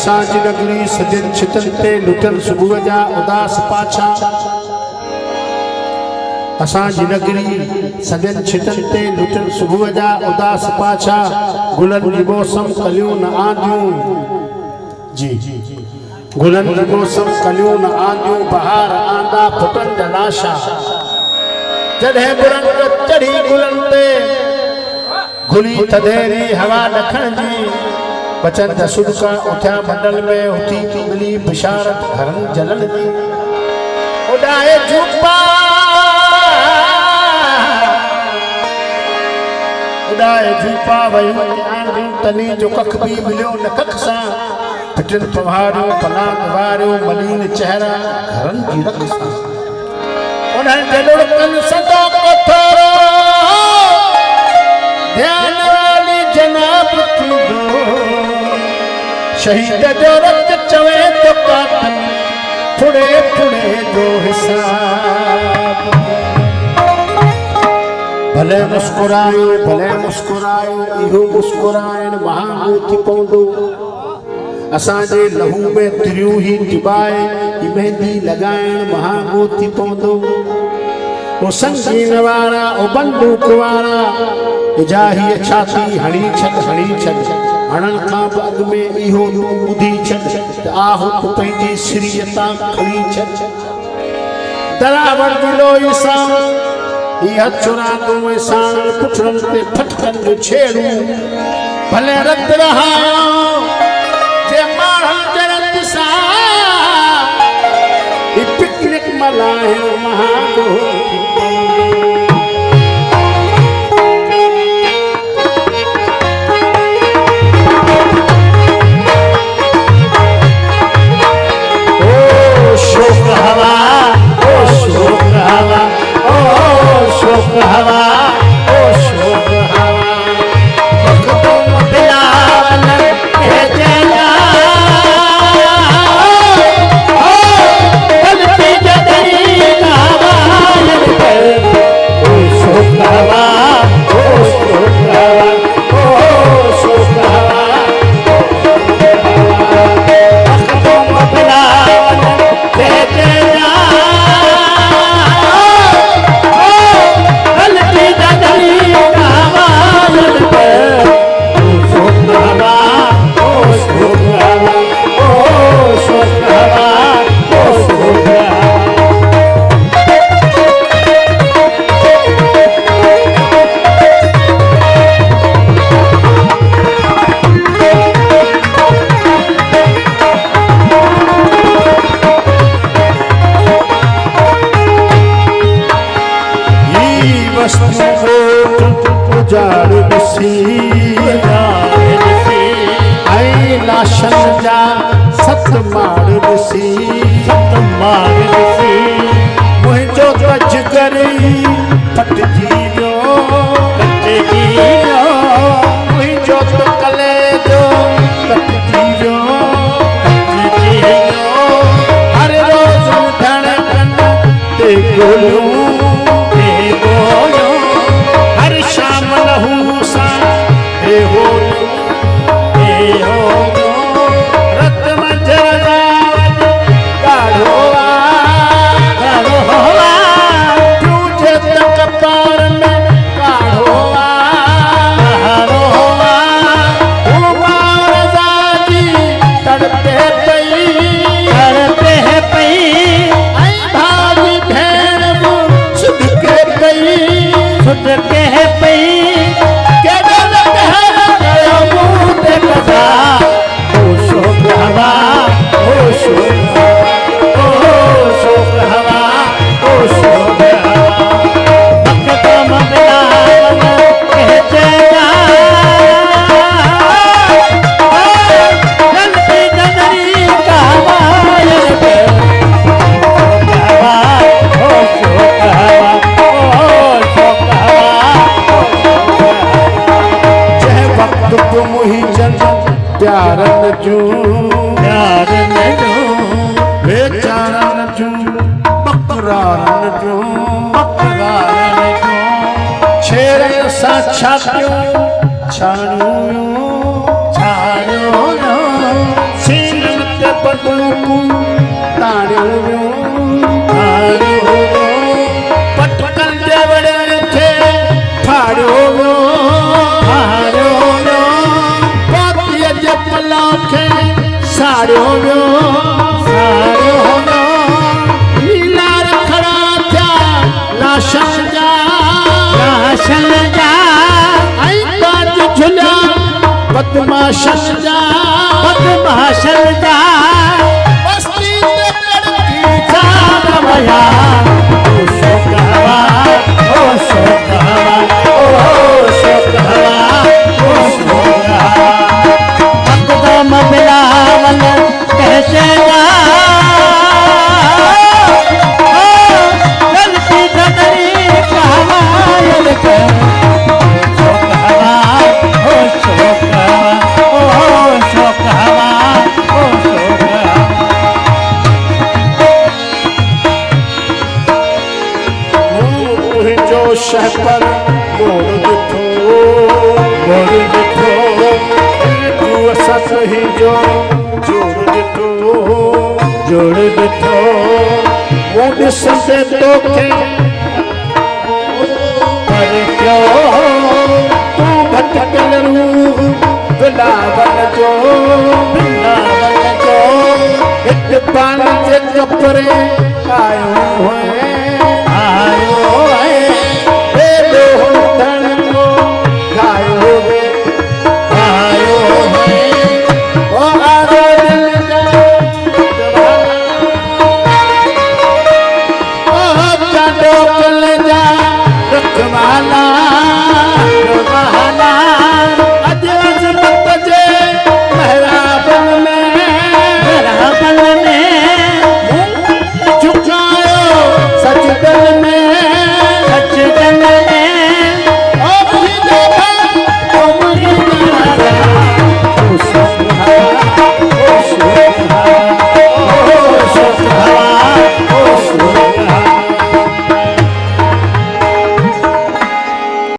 असांजी नगरी सजन छितन ते लुटन सुबुह जा उदास पाछा असांजी नगरी सजन छितन ते लुटन सुबुह जा उदास पाछा गुलन जी मौसम कलियूं न आंदियूं जी गुलन जी मौसम कलियूं न आंदियूं बहार आंदा फुटन जलाशा जॾहिं बुरंग चढ़ी गुलन ते गुली थधेरी हवा ॾखण जी बचन जा सुडका उठिया मंडल में उठी मिली बिशारत घरन जलन जी उड़ाए झूपा वयूं आंधियूं तनी जो कख भी मिलियो न कख सां फिटन पहाड़ियूं पलांग वारियूं मलीन चेहरा घरन जी रख सां उन्हनि जे लुड़कनि सदो कोठोरो ध्यान वाली जनाब थींदो शहीद जो रत चवे तो कातन फुड़े फुड़े जो हिसाब भले मुस्कुरायो इहो मुस्कुराइण महांगो थी पवंदो असांजे लहू में तिरियूं ही टिबाए मेहंदी लगाइण महांगो थी पवंदो ओ संगीन वारा ओ बंदूक वारा इजाही छाती हणी छॾ हणन खां बि अॻु में इहो ॿुधी छॾ त आहो तूं पंहिंजी सिरीअ तां खणी छॾ दरावड़ दिलोई सां इहा चुरांदो साण पुठड़नि ते फटकनि जो छेड़ूं भले रत रहायो जे माण्हुनि जे रत सां ही पिकनिक मल्हाइण महांगो छाणियो छाणियो सीन तूं ताणियो पटकल जवड़े थे फाड़ियो पापीअ जे पला खे साड़ियो लीला रखड़ा थिया लाशन जा बाज झुलिया बदमाशन जा बस्ती में कड़की चाल वया अकदम बिलावल कैसे गलती धरी कहायल शह पर मोड़ दिठो तू असत ही जो जोड़ दिठो मूड से तोखे पर क्यों तू भटकल रूह बिलावल जो एक पान जे कपड़े आयो है